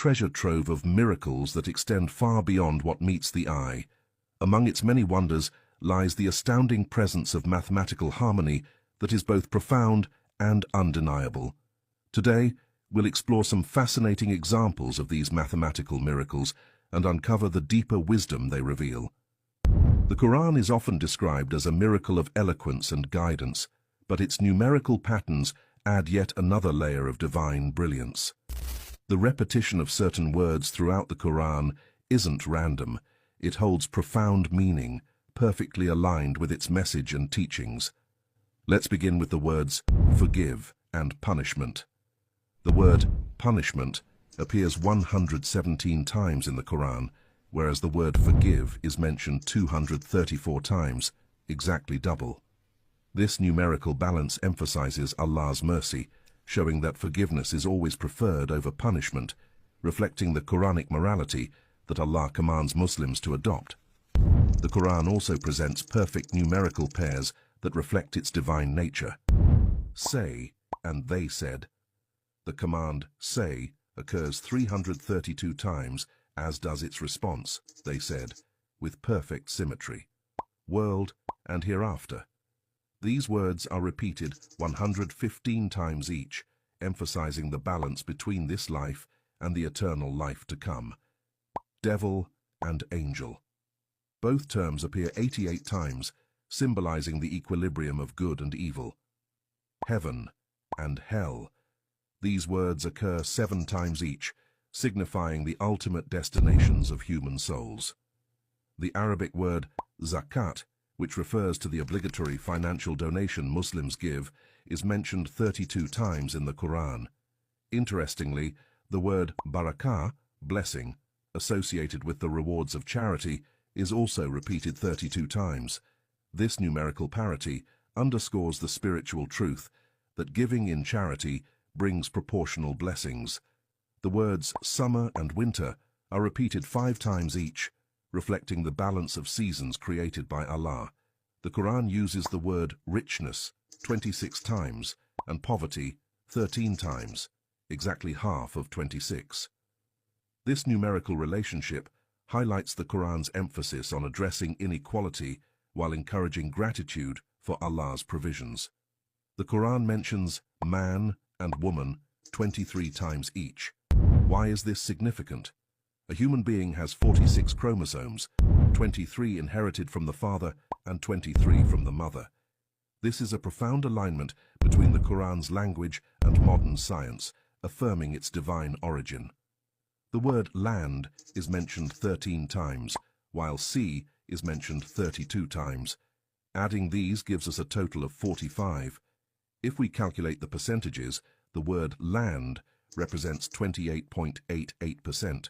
treasure trove of miracles that extend far beyond what meets the eye. Among its many wonders lies the astounding presence of mathematical harmony that is both profound and undeniable. Today, we'll explore some fascinating examples of these mathematical miracles and uncover the deeper wisdom they reveal. The Quran is often described as a miracle of eloquence and guidance, but its numerical patterns add yet another layer of divine brilliance. The repetition of certain words throughout the Quran isn't random. It holds profound meaning, perfectly aligned with its message and teachings. Let's begin with the words forgive and punishment. The word punishment appears 117 times in the Quran, whereas the word forgive is mentioned 234 times, exactly double. This numerical balance emphasizes Allah's mercy, showing that forgiveness is always preferred over punishment, reflecting the Quranic morality that Allah commands Muslims to adopt. The Quran also presents perfect numerical pairs that reflect its divine nature. Say, and they said. The command say occurs 332 times, as does its response, they said, with perfect symmetry. World and hereafter. These words are repeated 115 times each, emphasizing the balance between this life and the eternal life to come. Devil and angel. Both terms appear 88 times, symbolizing the equilibrium of good and evil. Heaven and hell. These words occur 7 times each, signifying the ultimate destinations of human souls. The Arabic word zakat, which refers to the obligatory financial donation Muslims give, is mentioned 32 times in the Quran. Interestingly, the word barakah, blessing, associated with the rewards of charity, is also repeated 32 times. This numerical parity underscores the spiritual truth that giving in charity brings proportional blessings. The words summer and winter are repeated 5 times each, reflecting the balance of seasons created by Allah. The Quran uses the word richness 26 times and poverty 13 times, exactly half of 26. This numerical relationship highlights the Quran's emphasis on addressing inequality while encouraging gratitude for Allah's provisions. The Quran mentions man and woman 23 times each. Why is this significant? A human being has 46 chromosomes, 23 inherited from the father and 23 from the mother. This is a profound alignment between the Quran's language and modern science, affirming its divine origin. The word land is mentioned 13 times, while sea is mentioned 32 times. Adding these gives us a total of 45. If we calculate the percentages, the word land represents 28.88%,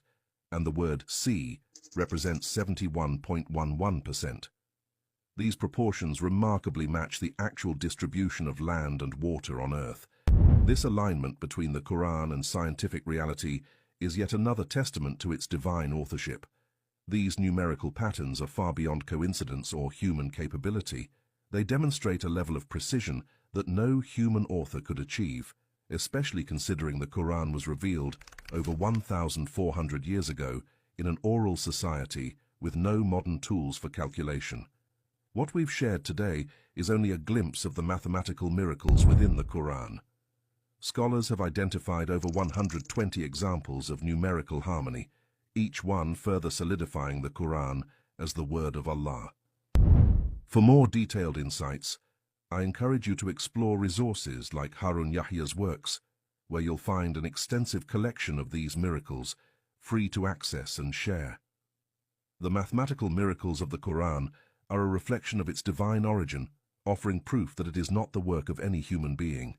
and the word sea represents 71.11%. These proportions remarkably match the actual distribution of land and water on Earth. This alignment between the Quran and scientific reality is yet another testament to its divine authorship. These numerical patterns are far beyond coincidence or human capability. They demonstrate a level of precision that no human author could achieve, especially considering the Quran was revealed over 1,400 years ago in an oral society with no modern tools for calculation. What we've shared today is only a glimpse of the mathematical miracles within the Quran. Scholars have identified over 120 examples of numerical harmony, each one further solidifying the Quran as the word of Allah. For more detailed insights, I encourage you to explore resources like Harun Yahya's works, where you'll find an extensive collection of these miracles, free to access and share. The mathematical miracles of the Quran are a reflection of its divine origin, offering proof that it is not the work of any human being.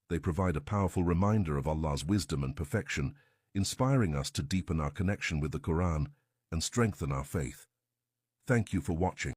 They provide a powerful reminder of Allah's wisdom and perfection, inspiring us to deepen our connection with the Quran and strengthen our faith. Thank you for watching.